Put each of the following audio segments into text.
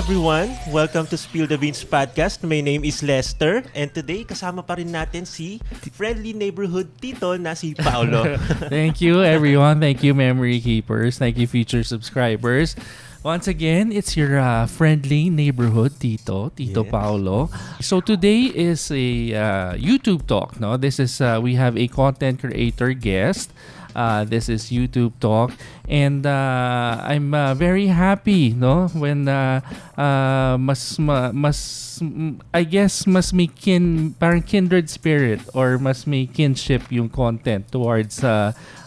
everyone! Welcome to Spill the Beans Podcast. My name is Lester and today kasama pa rin natin si friendly neighborhood Tito na si Paolo. Thank you everyone. Thank you memory keepers. Thank you future subscribers. Once again, it's your friendly neighborhood Tito Paolo. So today is a YouTube talk. No, this is we have a content creator guest. This is YouTube talk, and I'm very happy, no, when I guess mas may parang kindred spirit or mas may kinship yung content towards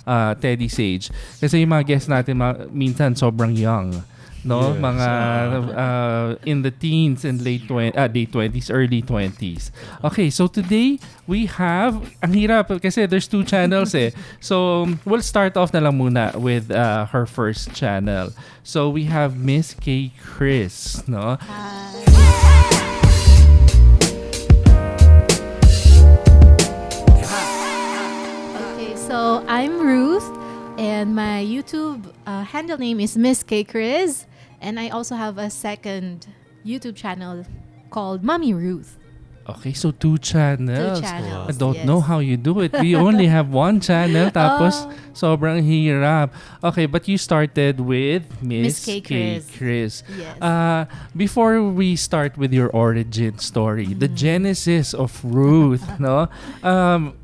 teddysage. Kasi yung mga guests natin minsan sobrang young. No, yes. Mga in the teens and late 20s, early 20s. Okay, so today we have, ang hirap kasi there's two channels eh. So we'll start off na lang muna with her first channel. So we have Miss K. Chris, no? Okay, so I'm Ruth and my YouTube handle name is Miss K. Chris. And I also have a second YouTube channel called Mommy Ruth. Okay, so two channels. Wow. I don't know how you do it. We only have one channel, tapos sobrang hirap. Okay, but you started with Miss K. Chris. Yes. Before we start with your origin story, the genesis of Ruth, no?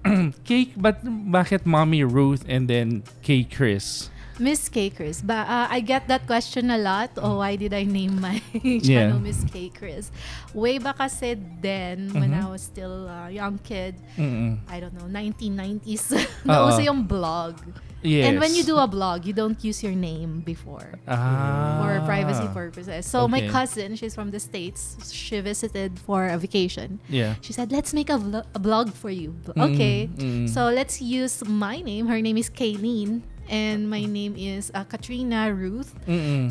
Bakit Mommy Ruth and then K. Chris? Miss K. Chris. I get that question a lot. Oh, why did I name my channel Miss K. Chris? Way back kasi then, when I was still a young kid, I don't know, 1990s, nauso yung blog. Yes. And when you do a blog, you don't use your name before for privacy purposes. So my cousin, she's from the States. She visited for a vacation. Yeah. She said, let's make a blog for you. Okay. So let's use my name. Her name is Kayleen. And my name is Katrina Ruth.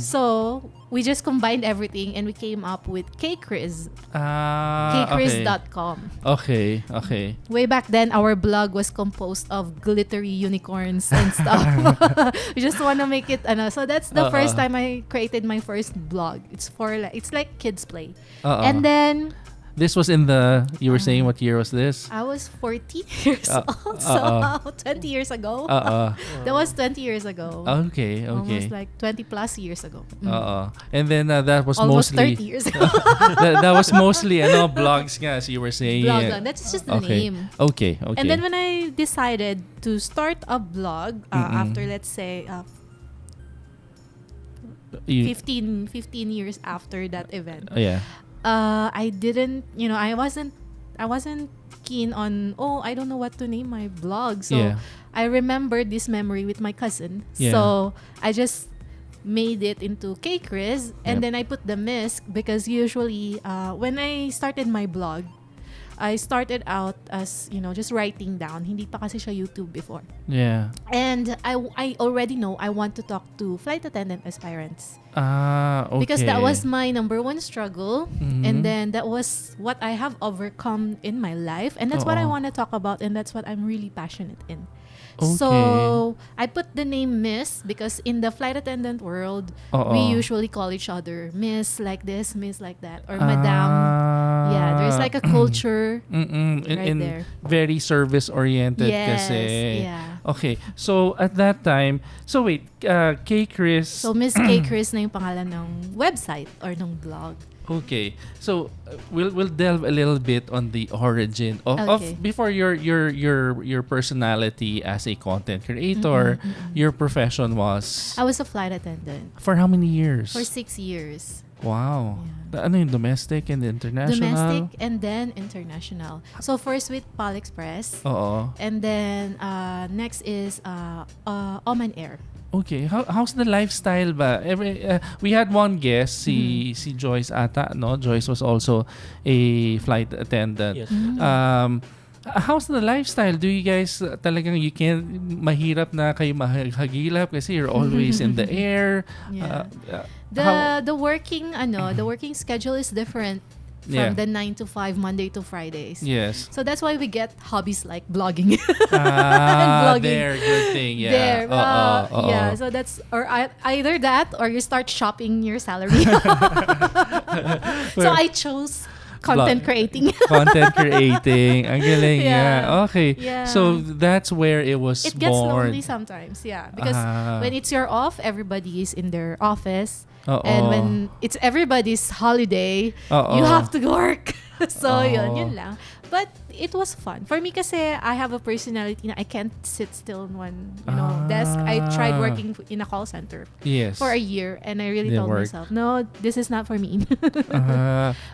So we just combined everything and we came up with K-Chris. Kchris.com. Okay. Way back then, our blog was composed of glittery unicorns and stuff. We just want to make it. So that's the first time I created my first blog. It's like kids play. And then. This was in you were saying what year was this? I was 14 years old, so 20 years ago. That was 20 years ago. Okay. Almost like 20 plus years ago. And then that was almost mostly 30 years ago. that was mostly blogs nga, as you were saying. Blog, that's just the name. Okay. And then when I decided to start a blog after, let's say, 15 years after that event. I didn't, I wasn't keen on, I don't know what to name my blog. So I remembered this memory with my cousin. So I just made it into K. Chris and then I put the Miss because usually when I started my blog, I started out as, just writing down. Hindi pa kasi siya YouTube before. Yeah. And I already know I want to talk to flight attendant aspirants. Okay. Because that was my number one struggle. And then that was what I have overcome in my life. And that's what I want to talk about. And that's what I'm really passionate in. Okay. So I put the name Miss because in the flight attendant world, we usually call each other Miss like this, Miss like that, or Madam. Yeah, there's like a culture there. Very service oriented kasi. Yeah. Okay. So at that time, wait, K. Chris. So Miss K. Chris na yung pangalan ng website or ng blog. Okay, so we'll delve a little bit on the origin of before your personality as a content creator. Your profession was. I was a flight attendant. For how many years? For 6 years. Wow. Yeah. Ano yung domestic and international? Domestic and then international. So first with Pal Express. And then next is Oman Air. Okay, how's the lifestyle ba? We had one guest, si Joyce ata, no? Joyce was also a flight attendant. Yes. How's the lifestyle? Do you guys talagang mahirap na kayo mahagilap kasi you're always in the air? The working schedule is different from the 9 to 5, Monday to Fridays. Yes. So that's why we get hobbies like blogging. Vlogging. There, good thing. Yeah. Yeah. So that's either that or you start shopping your salary. So I chose content creating. Content creating. Ang galing Yeah. Okay. Yeah. So that's where it was It gets born. lonely sometimes, yeah. Because when it's your off, everybody is in their office. Oo. And when it's everybody's holiday, you have to work. So yun lang. But it was fun. For me kasi I have a personality na I can't sit still in one desk. I tried working in a call center for a year and I really told myself, no, this is not for me.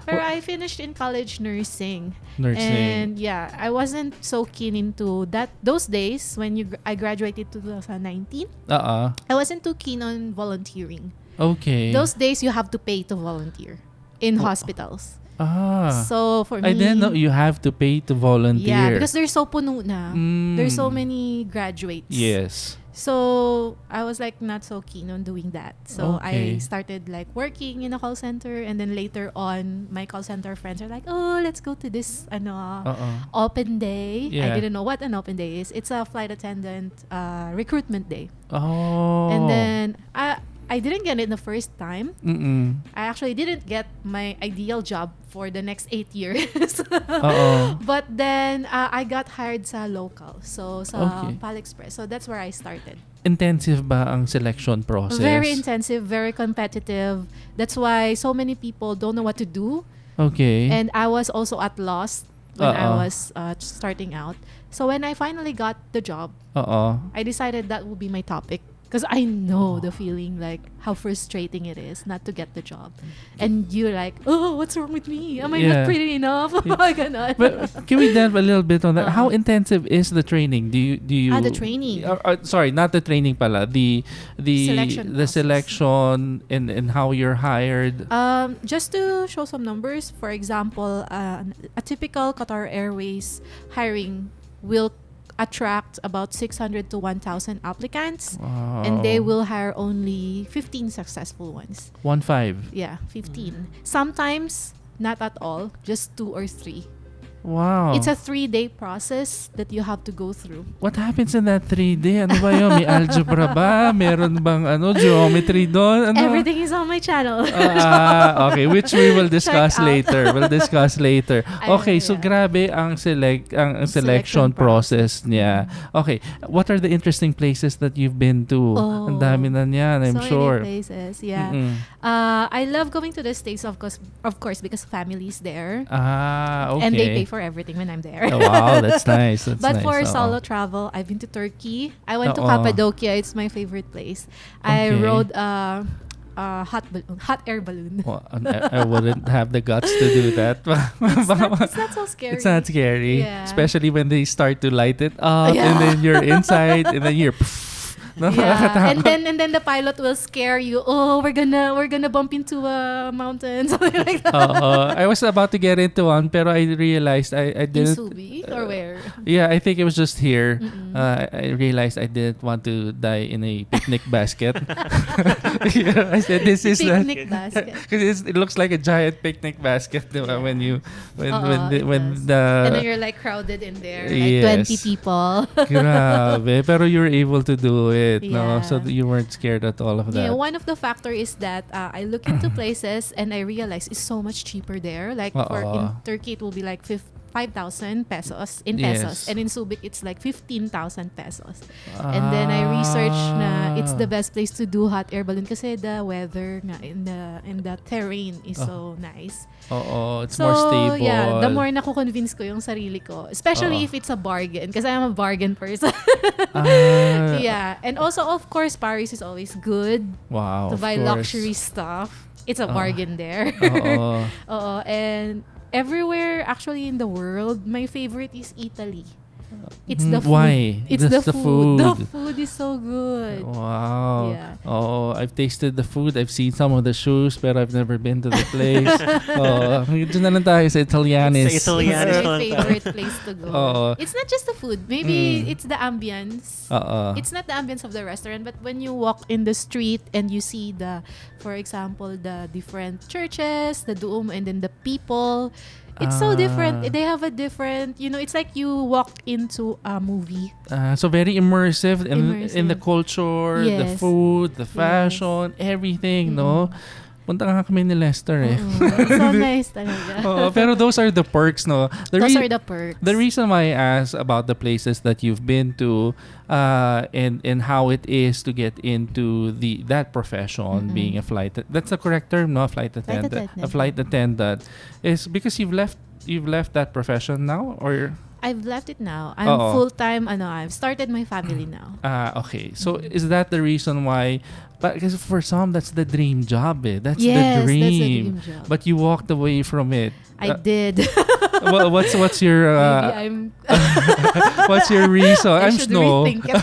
Pero I finished in college nursing. And yeah, I wasn't so keen into that. Those days when I graduated 2019, I wasn't too keen on volunteering. Okay. Those days you have to pay to volunteer in hospitals. So for me, I didn't know you have to pay to volunteer. Yeah, because they're so puno na. There's so many graduates. Yes. So I was like not so keen on doing that. So Okay. I started like working in a call center, and then later on, my call center friends are like, "Oh, let's go to this open day." Yeah. I didn't know what an open day is. It's a flight attendant recruitment day. And And then I didn't get it the first time. I actually didn't get my ideal job for the next 8 years. But then I got hired sa local. So sa PAL Express. So that's where I started. Intensive ba ang selection process? Very intensive, very competitive. That's why so many people don't know what to do. Okay. And I was also at loss when I was starting out. So when I finally got the job, I decided that would be my topic. Because I know the feeling, like how frustrating it is not to get the job, and you're like, oh, what's wrong with me? Am I not pretty enough? But can we delve a little bit on that? How intensive is the training? Do you the training? Sorry, not the training pala. The selection and how you're hired. Just to show some numbers, for example, a typical Qatar Airways hiring will attract about 600 to 1,000 applicants. Wow. And they will hire only 15 successful ones. 15? Yeah, 15. Sometimes not at all, just 2 or 3. Wow. It's a 3-day process that you have to go through. What happens in that 3-day? Ano ba yun? May algebra ba? Meron bang geometry doon? Everything is on my channel. Okay, which we will discuss later. Okay, so grabe ang selection process niya. Okay, what are the interesting places that you've been to? Ang dami na niyan, I'm sure. Many places, yeah. I love going to the States, of course, because family's there. Okay. And they pay for everything when I'm there. Oh, wow, that's nice. But for solo travel, I've been to Turkey. I went to Cappadocia. It's my favorite place. I rode hot air balloon. Well, I wouldn't have the guts to do that. It's not so scary. It's not scary, yeah. Especially when they start to light it up, and then you're inside, and then you're. Yeah. and then the pilot will scare you. Oh, we're gonna bump into a mountain, something like that. I was about to get into one, pero I realized I didn't. In Subic or where? Yeah, I think it was just here. I realized I didn't want to die in a picnic basket. I said this is picnic basket because it looks like a giant picnic basket when and then you're like crowded in there, like 20 people. Grabe, pero you're able to do it. Yeah. No, so you weren't scared at all of that. Yeah, one of the factor is that I look into places and I realize it's so much cheaper there. Like in Turkey, it will be like 5,000 pesos in pesos, and in Subic it's like 15,000 pesos. And then I researched na it's the best place to do hot air balloon kasi the weather nga in the terrain is so nice. It's more stable. Yeah, the more naku-convince ko yung sarili ko, especially if it's a bargain, because I'm a bargain person. Yeah, and also of course Paris is always good. Wow, to buy luxury stuff. It's a bargain there. And everywhere actually in the world, my favorite is Italy. It's the food. Why? It's the food. The food is so good. Wow. Yeah. I've tasted the food. I've seen some of the shoes, but I've never been to the place. Dun na lang tayo sa Italianis. It's my favorite place to go. It's not just the food. Maybe it's the ambience. It's not the ambience of the restaurant, but when you walk in the street and you see for example, the different churches, the Duomo, and then the people. It's so different. They have a different, it's like you walk into a movie. So very immersive in the culture, the food, the fashion, everything, no? punta nga kami ni Lester eh. So nice talaga. Pero those are the perks, no? Those are the perks. The reason why I asked about the places that you've been to and how it is to get into that profession, being a that's the correct term, no? Flight attendant. A flight attendant is because you've left that profession now, or I've left it now. I'm full-time. I've started my family now. Okay. So is that the reason why? Because for some, that's the dream job. That's the That's the dream. dream job. But you walked away from it. I did. What's your Maybe I'm what's your reason? I should rethink it.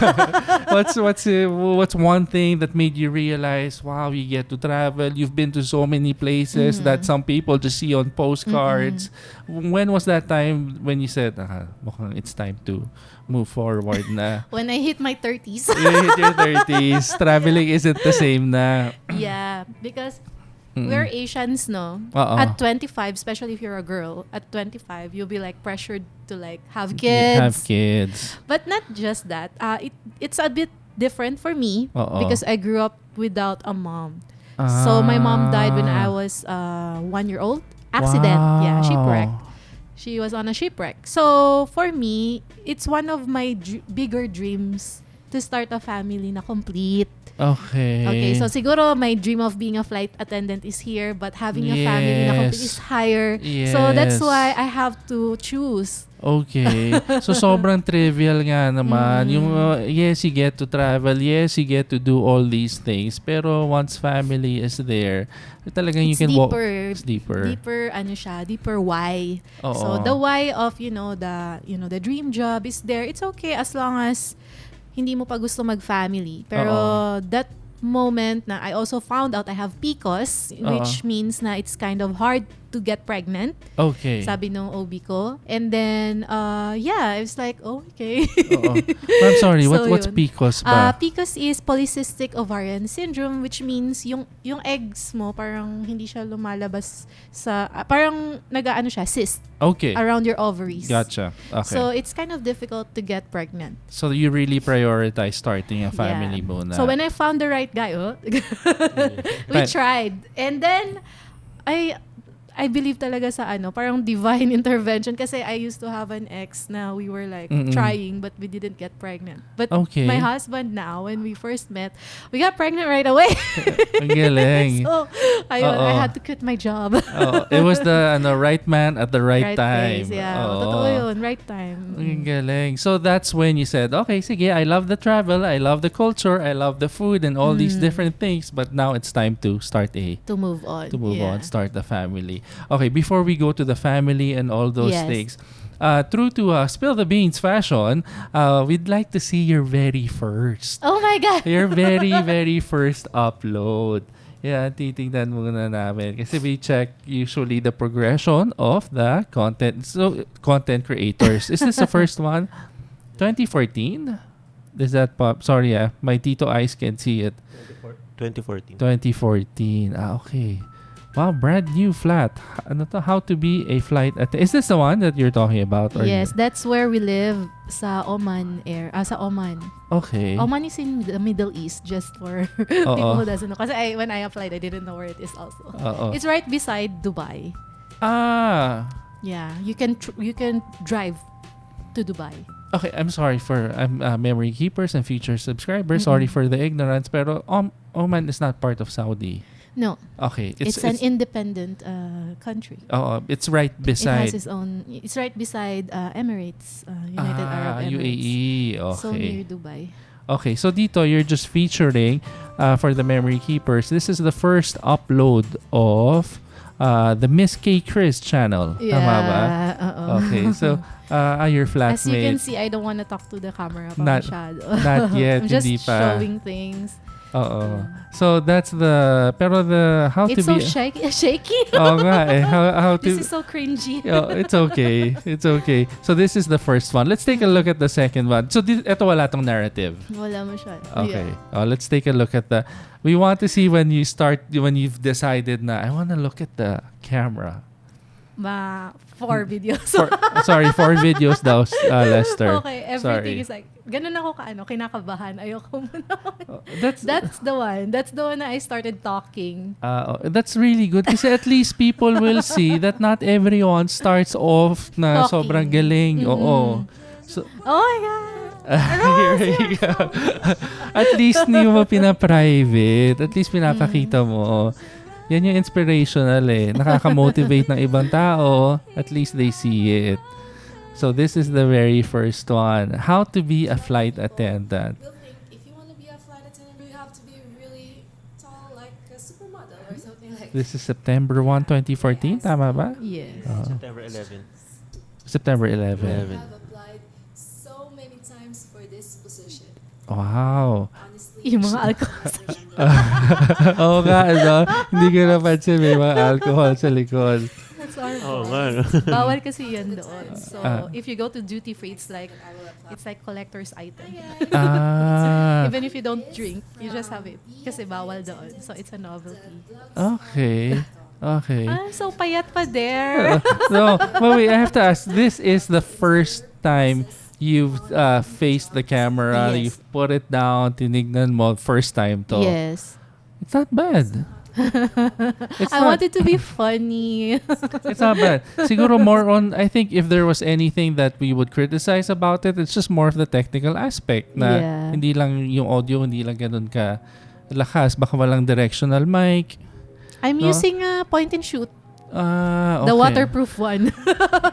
What's one thing that made you realize, wow, you get to travel, you've been to so many places that some people just see on postcards. When was that time when you said, mukhang it's time to move forward na? When I hit my 30s. You hit your 30s, traveling isn't the same na. Yeah, because we're Asians, no? At 25, especially if you're a girl, at 25, you'll be like pressured to like have kids. But not just that. It's a bit different for me because I grew up without a mom. So my mom died when I was 1 year old. Accident. Wow. Yeah, shipwreck. She was on a shipwreck. So for me, it's one of my bigger dreams to start a family na complete. Okay, so siguro my dream of being a flight attendant is here, but having a family na complete is higher. Yes. So that's why I have to choose. Okay. So sobrang trivial nga naman. Yung yes, you get to travel. Yes, you get to do all these things. Pero once family is there, talagang you can walk. It's deeper. Deeper why. So the why of the dream job is there. It's okay as long as hindi mo pa gusto mag-family. Pero that moment na I also found out I have PCOS, which means na it's kind of hard to get pregnant. Okay. Sabi nung OB ko. And then, I was like, okay. I'm sorry, So what's yun. PCOS ba? PCOS is polycystic ovarian syndrome, which means yung eggs mo parang hindi siya lumalabas sa, parang nag-ano siya, cyst. Okay. Around your ovaries. Gotcha. Okay. So it's kind of difficult to get pregnant. So you really prioritize starting a family muna. So when I found the right guy, we tried. And then, I believe talaga sa parang divine intervention kasi I used to have an ex na we were like trying but we didn't get pregnant. But my husband now, when we first met, we got pregnant right away. Ang galing. So, I had to quit my job. It was the right man at the right time. Place, yeah. Totoo yun, right time. Ang galing. So that's when you said, okay, sige, I love the travel, I love the culture, I love the food and all these different things, but now it's time to start to move on, start the family. Okay, before we go to the family and all those things, true to Spill the Beans fashion, we'd like to see your very first. Oh my God! Your very, very first upload. Yeah, titignan muna namin. Kasi we check usually the progression of the content. So, content creators. Is this the first one? 2014? Does that pop? Sorry, my Tito eyes can't see it. 2014. 2014. Okay. Wow, brand new flat. Ano to? How to be a flight attendant. Is this the one that you're talking about? Or yes, that's where we live sa Oman sa Oman. Okay. Oman is in the Middle East, just for people who doesn't know. Kasi when I applied, I didn't know where it is also. It's right beside Dubai. Yeah, you can drive to Dubai. Okay, I'm sorry for memory keepers and future subscribers. Sorry for the ignorance, pero Oman is not part of Saudi. No. Okay. It's an independent country. It's right beside. It has its own. It's right beside Emirates, United Arab Emirates. UAE. Okay. So near Dubai. Okay, so dito you're just featuring for the memory keepers. This is the first upload of the Miss K Chris channel. Yeah. Tama ba? Okay, so your flatmate. As you can see, I don't want to talk to the camera pa masyado. Not yet. I'm just hindi pa. showing things. So that's pero the how it's to so be shaky. nga eh. How to This is so cringy. It's okay. It's okay. So this is the first one. Let's take a look at the second one. So eto wala tong narrative. Wala masyado. Okay. Yeah. Let's take a look at we want to see when you've decided na I want to look at the camera. 4 videos. 4 videos daw, Lester. Okay, everything is like, ganun ako kinakabahan. Ayoko muna. That's the one. That's the one na I started talking. That's really good kasi at least people will see that not everyone starts off na talking. Sobrang galing. Oo. So, oh my God. Here you go. At least hindi mo pina-private. At least pinapakita mo. Yan yung inspirational Nakaka-motivate ng ibang tao. At least they see it. So this is the very first one. How to be a flight attendant. If you want to be a flight attendant, you have to be really tall, like a supermodel or something like that. This is September 1, 2014. Yes. Tama ba? Yes. September 11. September 11. I have applied so many times for this position. Wow. Honestly, Yung mga alcohol. Oo nga, hindi ko napansin may mga alcohol sa likod. That's our Bawal kasi yan doon. So, if you go to duty free, it's like collector's item. Even if you don't drink, you just have it. Kasi bawal doon. So, it's a novelty. Okay. So payat pa there. No, but wait, I have to ask. This is the first time you've faced the camera. Yes. You've put it down. Tinignan mo. First time to. Yes. It's not bad. I want it to be funny. It's not bad. Siguro more on, I think if there was anything that we would criticize about it, it's just more of the technical aspect na hindi lang yung audio, hindi lang ganun ka lakas. Baka walang directional mic. I'm using a point and shoot. Okay. The waterproof one.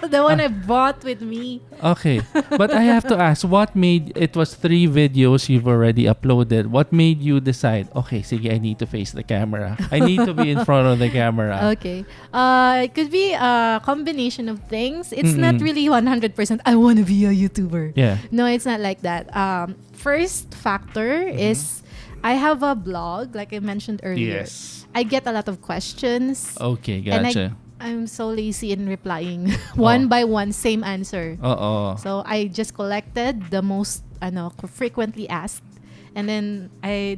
The one I brought with me. Okay. But I have to ask, what made, it was 3 videos you've already uploaded. What made you decide, okay, sige, I need to face the camera. I need to be in front of the camera. Okay. It could be a combination of things. It's not really 100%, I want to be a YouTuber. Yeah. No, it's not like that. First factor is I have a blog, like I mentioned earlier. Yes. I get a lot of questions. Okay, gotcha. And I'm so lazy in replying one by one, same answer. So I just collected the most frequently asked, and then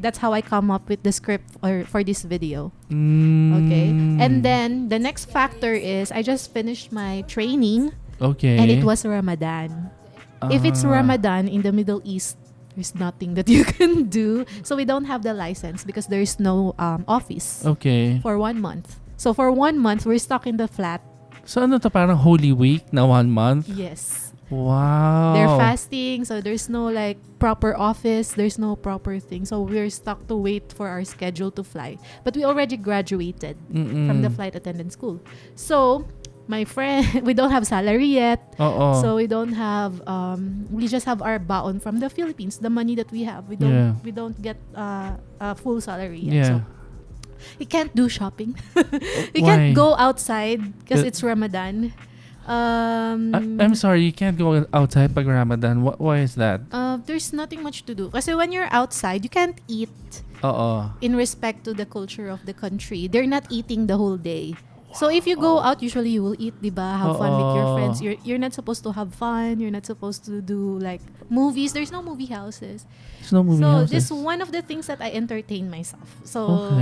that's how I come up with the script for this video. Okay, and then the next factor is I just finished my training. Okay, and it was Ramadan. If it's Ramadan in the Middle East, there's nothing that you can do. So we don't have the license because there's no office. Okay. For 1 month. So for 1 month, we're stuck in the flat. So ano to, parang Holy Week na 1 month? Yes. Wow. They're fasting, so there's no like proper office, there's no proper thing. So we're stuck to wait for our schedule to fly. But we already graduated from the flight attendant school. So my friend, we don't have salary yet. So we don't have we just have our baon from the Philippines, the money that we have. We don't get a full salary yet. So you can't do shopping. You can't go outside because it's Ramadan. I'm sorry, you can't go outside pag Ramadan. Why is that? There's nothing much to do. Kasi when you're outside, you can't eat in respect to the culture of the country. They're not eating the whole day. So if you go out, usually you will eat, diba? Have fun with your friends. You're not supposed to have fun. You're not supposed to do like movies. There's no movie houses. There's no movie houses. So this is one of the things that I entertain myself. So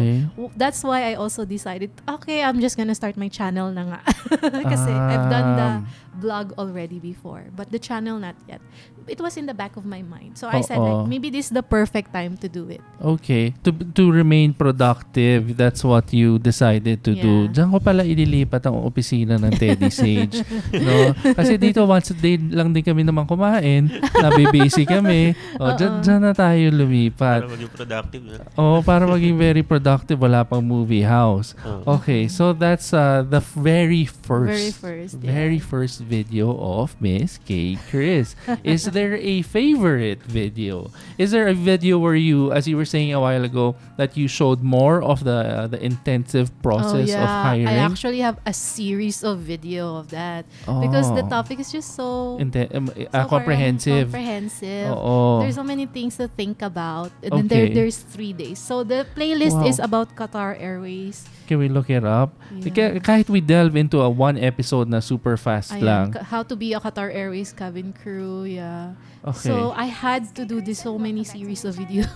that's why I also decided, okay, I'm just gonna start my channel na nga. Kasi I've done the vlog already before, but the channel not yet. It was in the back of my mind. So I said, like, maybe this is the perfect time to do it. Okay. To remain productive, that's what you decided to do. Diyan ko pala ililipat ang opisina ng teddysage. No? Kasi dito, once a day lang din kami naman kumain. Nabibisi kami. Diyan na tayo lumipat. Para maging productive. Para maging very productive. Wala pang movie house. Okay. So that's the very first video of Miss K. Chris. Is there a favorite video? Is there a video where you, as you were saying a while ago, that you showed more of the intensive process of hiring? I actually have a series of video of that because the topic is just so comprehensive. There's so many things to think about, and then there's 3 days. So the playlist is about Qatar Airways. Can we look it up? Kahit we delve into a 1 episode na super fast lang. How to be a Qatar Airways cabin crew, Okay. So I had to do so many series of videos.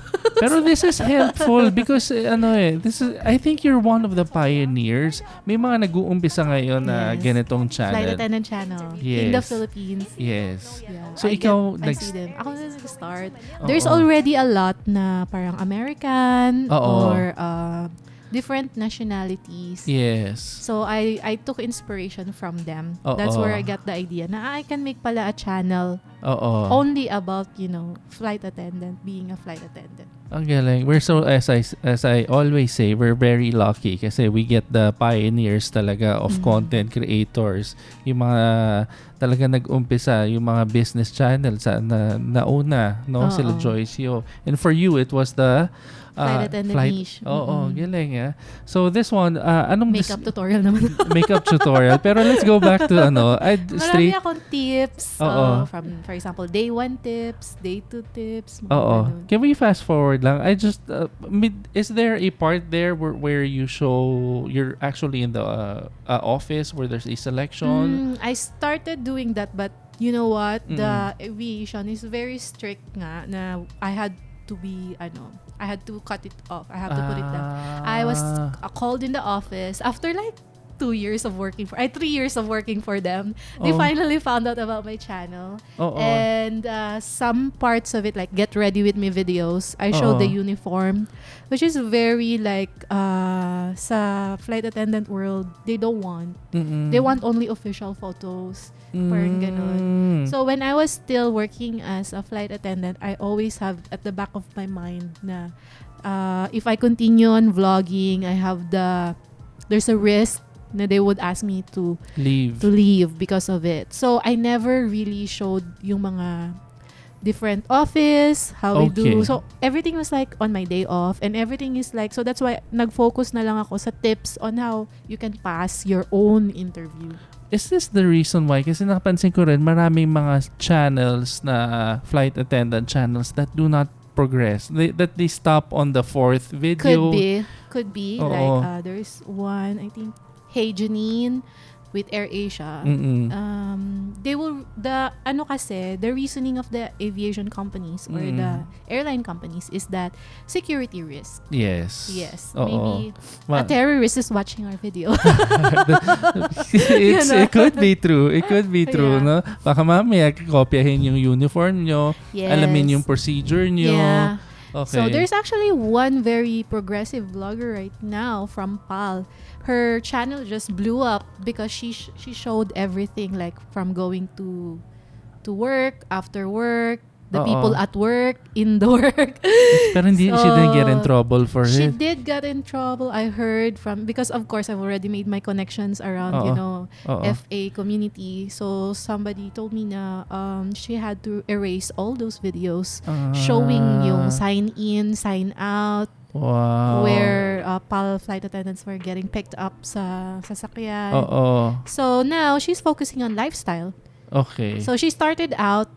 Pero this is helpful because I think you're one of the pioneers. May mga nag-uumpisa ngayon na ganitong channel. Flight attendant channel. Yes. In the Philippines. Yes. Yeah. So I see them. Ako na nag-start. There's already a lot na parang American or different nationalities. Yes. So I took inspiration from them. That's where I got the idea na I can make pala a channel only about, flight attendant, being a flight attendant. Ang galing. We're so, as I always say, we're very lucky kasi we get the pioneers talaga of content creators. Yung mga talaga nag-umpisa, yung mga business channels na nauna, no? Sila Joyce Yo. And for you, it was the flight attendant niche. Galing. So this one, anong makeup tutorial naman. Makeup tutorial. Pero let's go back to Marami akong tips. From, for example, day 1 tips, day 2 tips. Can we fast forward lang? I just, is there a part there where you show you're actually in the office where there's a selection? I started doing that, but you know what? The aviation is very strict nga na I had to cut it off. I have to put it down. I was called in the office after like 3 years of working for them. They finally found out about my channel. And some parts of it, like get ready with me videos, I showed the uniform, which is very like sa flight attendant world, they don't want. They want only official photos. Parang ganun. So when I was still working as a flight attendant, I always have at the back of my mind na if I continue on vlogging, there's a risk na they would ask me to leave because of it. So I never really showed yung mga different office, how we do. So everything was like on my day off, and everything is like, so that's why nag-focus na lang ako sa tips on how you can pass your own interview. Is this the reason why? Kasi nakapansin ko rin, maraming mga channels na flight attendant channels that do not progress. That they stop on the 4th video. Could be. Like, there's one, I think, Hey Janine with AirAsia. They will, the reasoning of the aviation companies or the airline companies is that security risk. Yes. Maybe a terrorist is watching our video. It could be true. No? Baka mamaya kopyahin yung uniform nyo, alamin yung procedure nyo. Yeah. Okay. So there's actually one very progressive vlogger right now from PAL. Her channel just blew up because she showed everything, like from going to work, after work, the people at work, in the work. Pero she didn't get in trouble for it. She did get in trouble, I heard from, because of course I've already made my connections around, FA community. So somebody told me na she had to erase all those videos showing yung sign in, sign out. Wow. Where PAL flight attendants were getting picked up sa sasakyan. So now she's focusing on lifestyle. Okay. So she started out,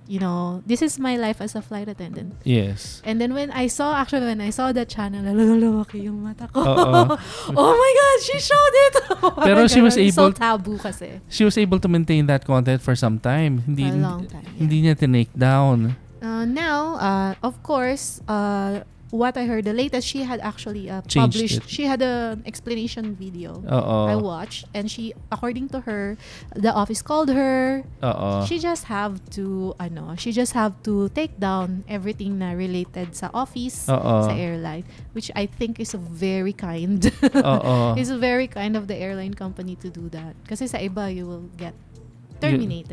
this is my life as a flight attendant. Yes. And then when I saw that channel, lalaki yung mata ko. Oh my God, she showed it! Pero she was able... So taboo kasi. She was able to maintain that content for some time. For a long time. Hindi niya tinake down. Now, of course, what I heard, the latest, she had actually published, she had an explanation video I watched, and according to her, the office called her. She just have to take down everything na related sa office, sa airline, which I think is very kind. It's very kind of the airline company to do that. Kasi sa iba, you will get terminated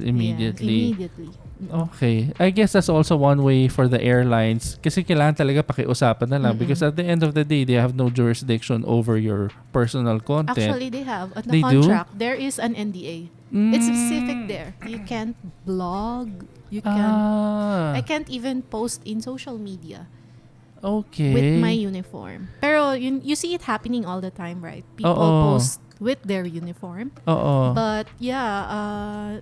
immediately. Yeah, immediately. Okay. I guess that's also one way for the airlines. Kasi kailangan talaga pakiusapan na lang because at the end of the day, they have no jurisdiction over your personal content. Actually, they have. At the contract, there is an NDA. It's specific there. You can't blog. I can't even post in social media. Okay. With my uniform. Pero you see it happening all the time, right? People post with their uniform. Oo. But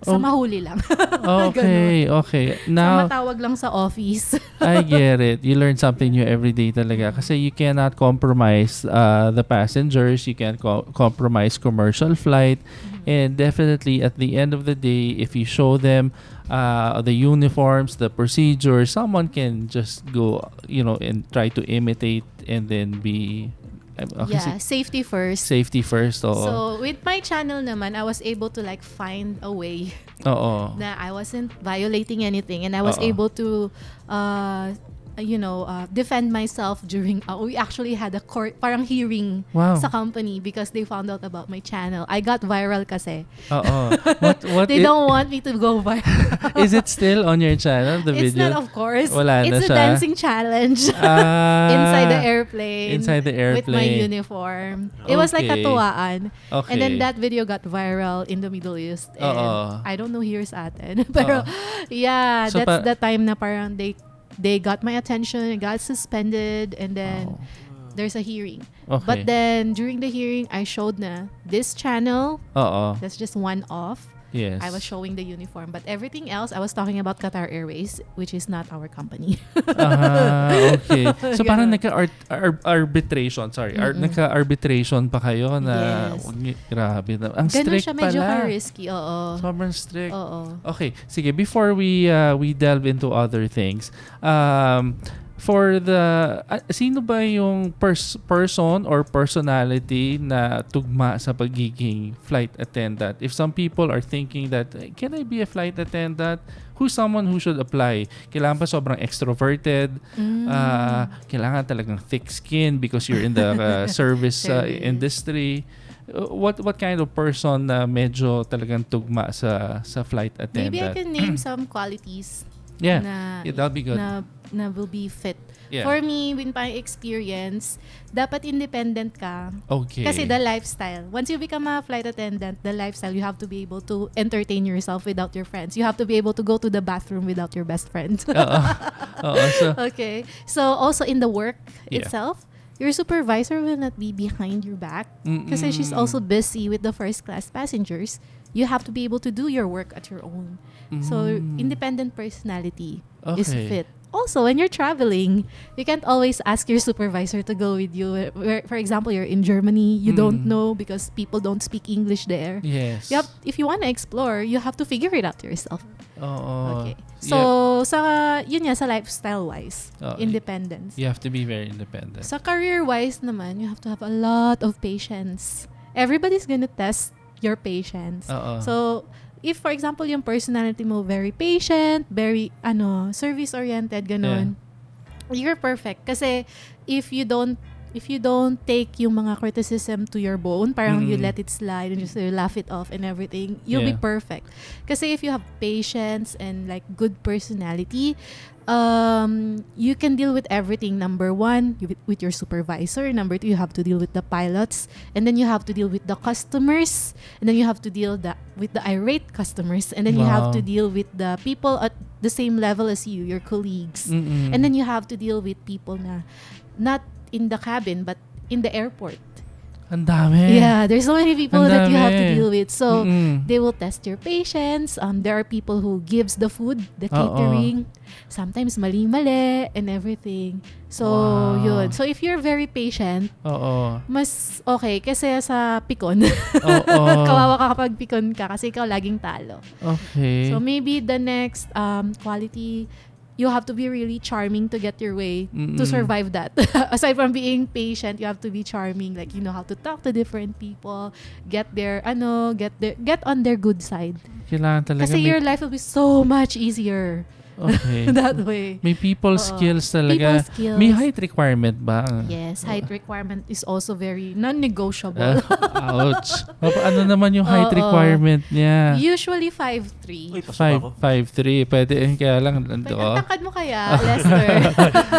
sa mahuli lang. Okay. Now, sa matawag lang sa office. I get it. You learn something new every day talaga. Kasi you cannot compromise the passengers. You can't compromise commercial flight. And definitely at the end of the day, if you show them the uniforms, the procedures, someone can just go, and try to imitate and then be... safety first. Safety first, oo. So, with my channel naman, I was able to find a way na I wasn't violating anything and I was able to defend myself during we actually had a court parang hearing sa company because they found out about my channel. I got viral kasi. What they don't want me to go viral. Is it still on your channel, the video? It's not, of course. Wala na it's siya. A dancing challenge inside the airplane. With my uniform. It was like a tuwaan. Okay. And then that video got viral in the Middle East. And I don't know here's atin. Pero so that's the time na parang they got my attention, got suspended, and then there's a hearing. Okay. But then during the hearing, I showed na this channel, that's just one off. Yes. I was showing the uniform. But everything else, I was talking about Qatar Airways, which is not our company. Okay. So parang nagka-arbitration, nagka-arbitration pa kayo na, grabe na. Ang strict siya, pala. medyo risky, Sobrang strict. Okay, sige, before we delve into other things, for the sino ba yung person or personality na tugma sa pagiging flight attendant? If some people are thinking that, can I be a flight attendant? Who's someone who should apply? Kailangan pa sobrang extroverted? Kailangan talagang thick skin because you're in the service industry? What kind of person na medyo talagang tugma sa flight attendant? Maybe I can name some qualities. Yeah, that'll be good. Na will be fit. Yeah. For me, with my experience, dapat independent ka. Okay. Kasi the lifestyle. Once you become a flight attendant, the lifestyle, you have to be able to entertain yourself without your friends. You have to be able to go to the bathroom without your best friend. Okay. So also in the work itself, your supervisor will not be behind your back kasi she's also busy with the first class passengers. You have to be able to do your work at your own. So independent personality is fit. Also, when you're traveling, you can't always ask your supervisor to go with you. For example, you're in Germany, you don't know because people don't speak English there. Yes. If you want to explore, you have to figure it out yourself. Okay. So, sa lifestyle-wise, independence. You have to be very independent. Sa career-wise naman, you have to have a lot of patience. Everybody's gonna test your patience. So, if for example yung personality mo very patient, very service-oriented, ganon, you're perfect. Kasi if you don't take yung mga criticism to your bone, parang you let it slide and just laugh it off and everything, you'll be perfect. Kasi if you have patience and good personality, you can deal with everything. Number one, with your supervisor. Number two, you have to deal with the pilots. And then you have to deal with the customers. And then you have to deal with the irate customers. And then you have to deal with the people at the same level as you, your colleagues. And then you have to deal with people na not in the cabin but in the airport. Ang dami. Yeah, there's so many people that you have to deal with. So, they will test your patience. There are people who gives the food, the catering. Sometimes mali-mali and everything. So, yun. So, if you're very patient, mas okay kasi sa pikon. Kawawa ka kapag pikon ka kasi ikaw laging talo. Okay. So, maybe the next quality, you have to be really charming to get your way to survive that. Aside from being patient, you have to be charming. Like, you know how to talk to different people, get on their good side. Kailangan talaga. Kasi your life will be so much easier. Okay. That way. May people skills talaga. People skills. May height requirement ba? Yes, height requirement is also very non-negotiable. Ouch. Ano naman yung height requirement niya? Usually 5'3". 5'3". Pwede, kaya lang. Ang tangkad mo kaya, Lester?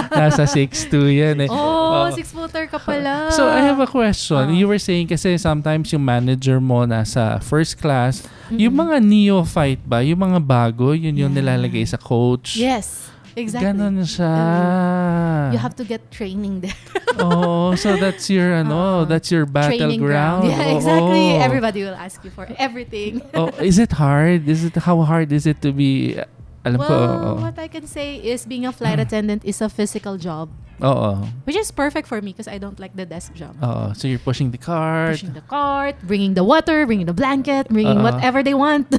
Nasa 6'2" yan eh. 6-footer ka pala. So, I have a question. You were saying kasi sometimes yung manager mo nasa first class, yung mga neophyte ba, yung mga bago, yun yung nilalagay sa coach? Yes. Exactly. Ganon siya. You have to get training there. Oh, so that's your that's your battleground. Yeah, exactly. Everybody will ask you for everything. Is it hard? How hard is it to be what I can say is being a flight attendant is a physical job. Which is perfect for me because I don't like the desk job. So you're pushing the cart. Bringing the water, bringing the blanket, bringing whatever they want.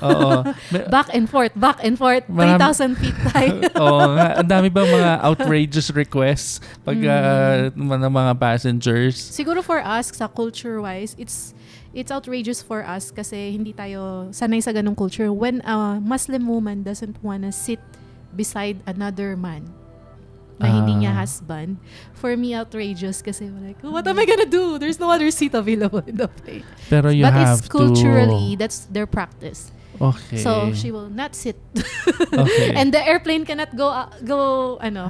Back and forth, 3,000 feet tayo. Ang dami ba mga outrageous requests pag ng mga passengers? Siguro for us, sa culture-wise, it's outrageous for us kasi hindi tayo sanay sa ganung culture. When a Muslim woman doesn't wanna sit beside another man na hindi niya husband, for me outrageous kasi like, what am I gonna do? There's no other seat available in the plane. Pero But it's culturally, that's their practice. Okay. So she will not sit. Okay. And the airplane cannot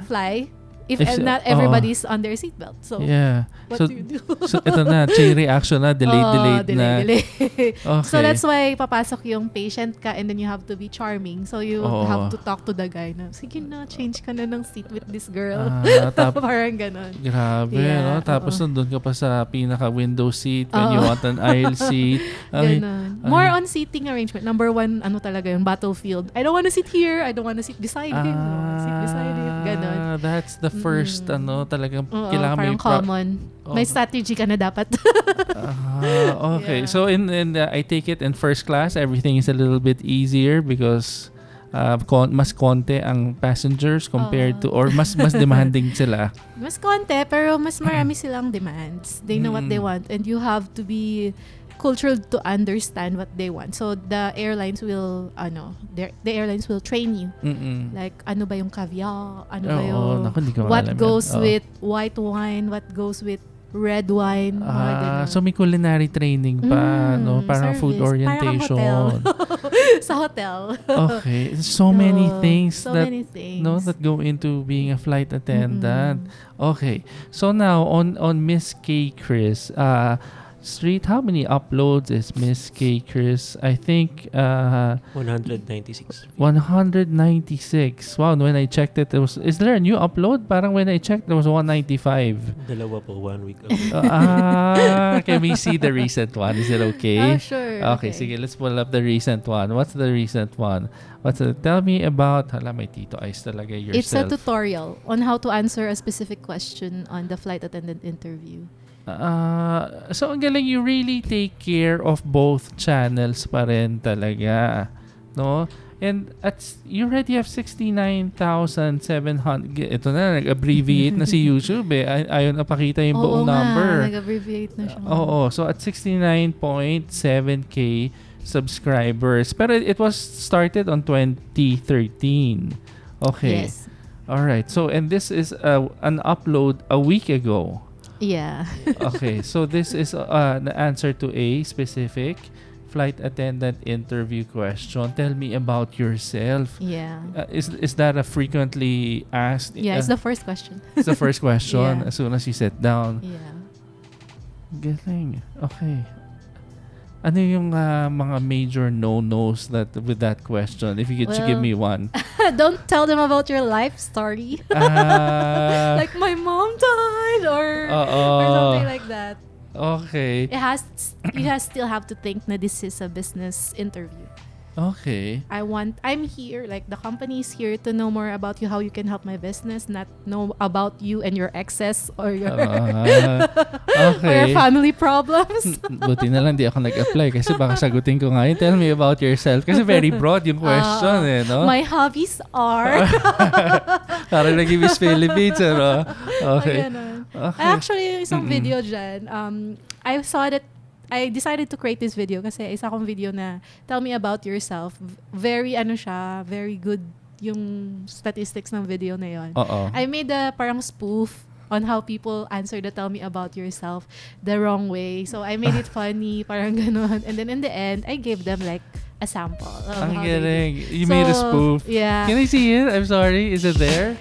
fly if not everybody's on their seatbelt. So what do you do? So ito na, chain reaction na, delayed na. Okay. Okay. So that's why papasok yung patient ka and then you have to be charming. So you have to talk to the guy na, sige na, change ka na ng seat with this girl. Parang ganon. Grabe, no? Tapos nandun ka pa sa pinaka-window seat when you want an aisle seat. Ganon. More on seating arrangement. Number one, talaga yung battlefield. I don't want to sit here. I don't want to sit beside him. I want to sit beside him. Ganon. That's the first, talagang kailangan parang common. May strategy ka na dapat. Okay. Yeah. So in I take it in first class, everything is a little bit easier because mas konti ang passengers compared to, or mas demanding sila. Mas konti, pero mas marami silang demands. They know what they want and you have to be cultural to understand what they want. So the airlines will train you. Like ano ba yung caviar, ano ba yung what goes with white wine, what goes with red wine, so may culinary training pa, no? Parang service, food orientation. Parang sa hotel. Okay. So many things that go into being a flight attendant. Okay. So now on Miss K Chris, Street, how many uploads is Miss K Chris? I think 196. 196. Wow, when I checked it, is there a new upload? Parang when I checked, there was 195. Dalawa po, 1 week ago. Can we see the recent one? Is it okay? Sure. Okay, sige, let's pull up the recent one. What's the recent one? Tell me about, may Tito Ice talaga yourself. It's a tutorial on how to answer a specific question on the flight attendant interview. So ang galing, you really take care of both channels pa rin talaga, no? And you already have 69,700. Ito na, nag-abbreviate na si YouTube ayaw na pakita yung buong number. Nag-abbreviate na siya. So at 69.7k subscribers. Pero it was started on 2013. Okay. Yes. Alright. So, and this is an upload a week ago. Yeah. Okay, so this is the answer to a specific flight attendant interview question. Tell me about yourself. Yeah. Is that a frequently asked? Yeah, it's the first question. It's the first question as soon as you sit down. Yeah. Galing. Okay. Ano yung mga major no-nos with that question? If you could give me one. Don't tell them about your life story. Like my mom died or something like that. Okay. You still have to think that this is a business interview. Okay. I'm here, like the company is here to know more about you, how you can help my business, not know about you and your exes or your or your family problems. Buti na lang di ako nag-apply kasi baka sagutin ko nga yun. Tell me about yourself. Kasi very broad yung question no? My hobbies are parang naging Miss Philippines, no? Okay. Actually, isang video dyan, I saw that I decided to create this video kasi isa akong video na tell me about yourself. Very very good yung statistics ng video na yon. I made a parang spoof on how people answer the tell me about yourself the wrong way. So I made it funny, parang ganon. And then in the end, I gave them like a sample of how they did. You made a spoof. Yeah. Can I see it? I'm sorry. Is it there?